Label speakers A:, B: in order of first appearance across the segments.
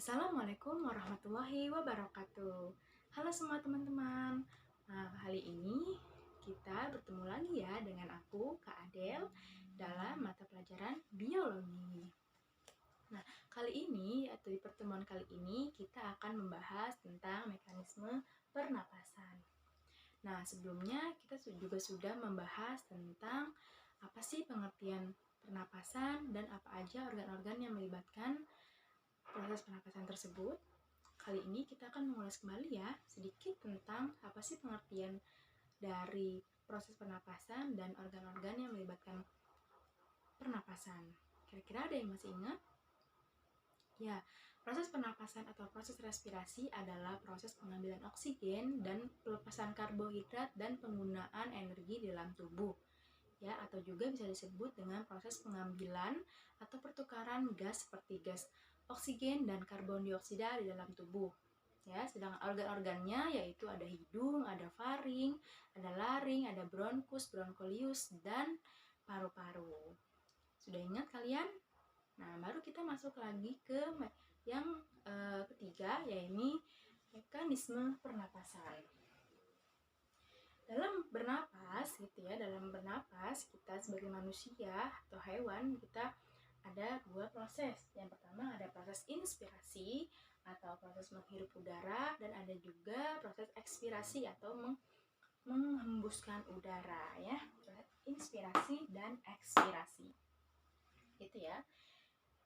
A: Assalamualaikum warahmatullahi wabarakatuh. Halo semua teman-teman. Nah, kali ini kita bertemu lagi ya dengan aku, Kak Adel, dalam mata pelajaran biologi. Nah, kali ini atau di pertemuan kali ini kita akan membahas tentang mekanisme pernapasan. Nah, sebelumnya kita juga sudah membahas tentang apa sih pengertian pernapasan dan apa aja organ-organ yang melibatkan proses pernapasan tersebut. Kali ini kita akan mengulas kembali ya sedikit tentang apa sih pengertian dari proses pernapasan dan organ-organ yang melibatkan pernapasan. Kira-kira ada yang masih ingat? Ya, proses pernapasan atau proses respirasi adalah proses pengambilan oksigen dan pelepasan karbohidrat dan penggunaan energi di dalam tubuh. Ya, atau juga bisa disebut dengan proses pengambilan atau pertukaran gas seperti gas oksigen dan karbon dioksida di dalam tubuh. Ya, sedangkan organ-organnya yaitu ada hidung, ada faring, ada laring, ada bronkus, bronkolius, dan paru-paru. Sudah ingat kalian? Nah, baru kita masuk lagi ke yang ketiga, yaitu mekanisme pernapasan. Dalam bernapas kita sebagai manusia atau hewan, kita ada dua proses. Yang pertama ada proses inspirasi atau proses menghirup udara, dan ada juga proses ekspirasi atau menghembuskan udara ya. Proses inspirasi dan ekspirasi. Gitu ya.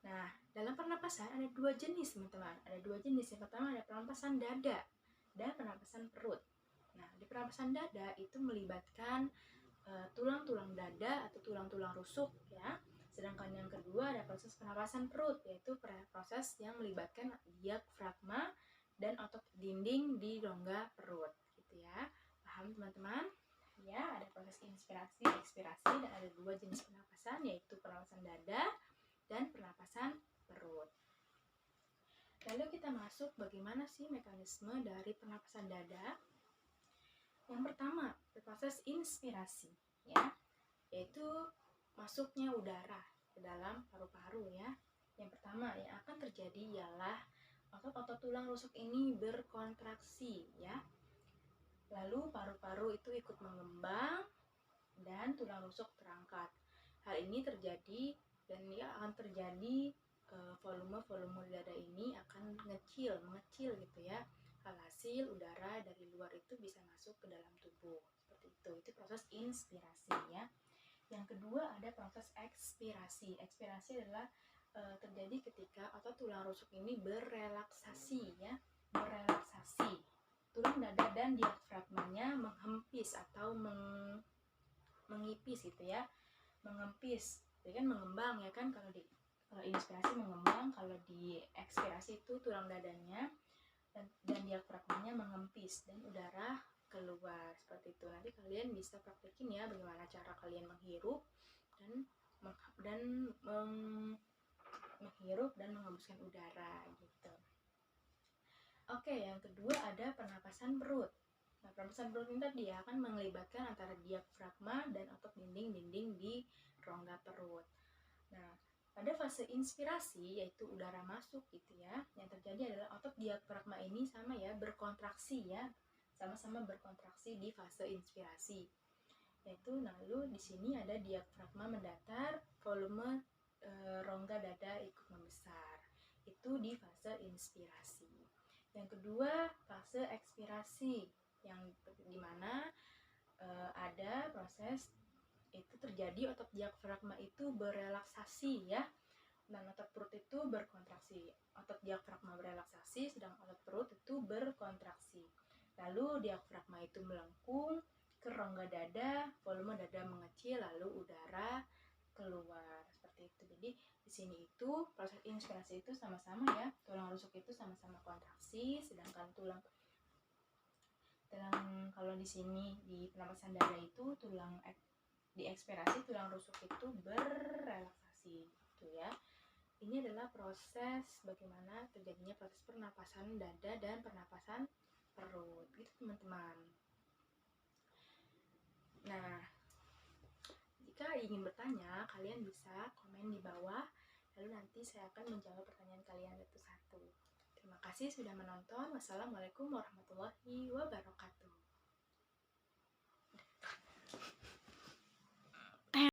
A: Nah, dalam pernapasan ada dua jenis, teman-teman. Ada dua jenis. Yang pertama ada pernapasan dada dan pernapasan perut. Nah, di pernapasan dada itu melibatkan tulang-tulang dada atau tulang-tulang rusuk ya. Sedangkan yang kedua ada proses pernapasan perut, yaitu proses yang melibatkan diafragma dan otot dinding di rongga perut gitu ya. Paham teman-teman? Ya, ada proses inspirasi, ekspirasi, dan ada dua jenis pernapasan, yaitu pernapasan dada dan pernapasan perut. Lalu kita masuk bagaimana sih mekanisme dari pernapasan dada. Yang pertama, proses inspirasi ya, yaitu masuknya udara ke dalam paru-paru ya. Yang pertama yang akan terjadi ialah otot-otot tulang rusuk ini berkontraksi ya. Lalu paru-paru itu ikut mengembang dan tulang rusuk terangkat. Hal ini terjadi dan ya akan terjadi volume dada ini akan mengecil gitu ya. Alhasil udara dari luar itu bisa masuk ke dalam tubuh seperti itu. Itu proses inspirasi ya. Yang kedua ada proses ekspirasi. Ekspirasi adalah terjadi ketika otot tulang rusuk ini berrelaksasi ya. Berrelaksasi. Tulang dada dan diafragmanya menghempis atau mengipis gitu ya. Mengempis. Jadi kan mengembang ya kan, kalau inspirasi mengembang, kalau di ekspirasi itu tulang dadanya dan diafragmanya mengempis dan udara keluar seperti itu. Nanti kalian bisa praktekin ya bagaimana cara kalian menghirup dan menghirup dan menghembuskan udara gitu. Oke, yang kedua ada pernapasan perut. Nah, pernapasan perut ini tadi akan melibatkan antara diafragma dan otot dinding di rongga perut. Nah, pada fase inspirasi yaitu udara masuk gitu ya, yang terjadi adalah otot diafragma ini sama ya berkontraksi ya, sama-sama berkontraksi di fase inspirasi. Yaitu lalu di sini ada diafragma mendatar, volume rongga dada ikut membesar. Itu di fase inspirasi. Yang kedua fase ekspirasi, yang dimana ada proses itu terjadi otot diafragma itu berrelaksasi ya, dan otot perut itu berkontraksi. Otot diafragma berrelaksasi, sedang otot perut itu berkontraksi. Lalu diafragma itu melengkung ke rongga dada, volume dada mengecil, lalu udara keluar seperti itu. Jadi di sini itu proses inspirasi itu sama-sama ya, tulang rusuk itu sama-sama kontraksi, sedangkan kalau di sini di pernapasan dada itu di ekspirasi tulang rusuk itu berrelaksasi gitu ya. Ini adalah proses bagaimana terjadinya proses pernapasan dada dan pernapasan perut gitu teman-teman. Nah, jika ingin bertanya, kalian bisa komen di bawah, lalu nanti saya akan menjawab pertanyaan kalian satu-satu. kasih sudah menonton. Wassalamualaikum warahmatullahi wabarakatuh.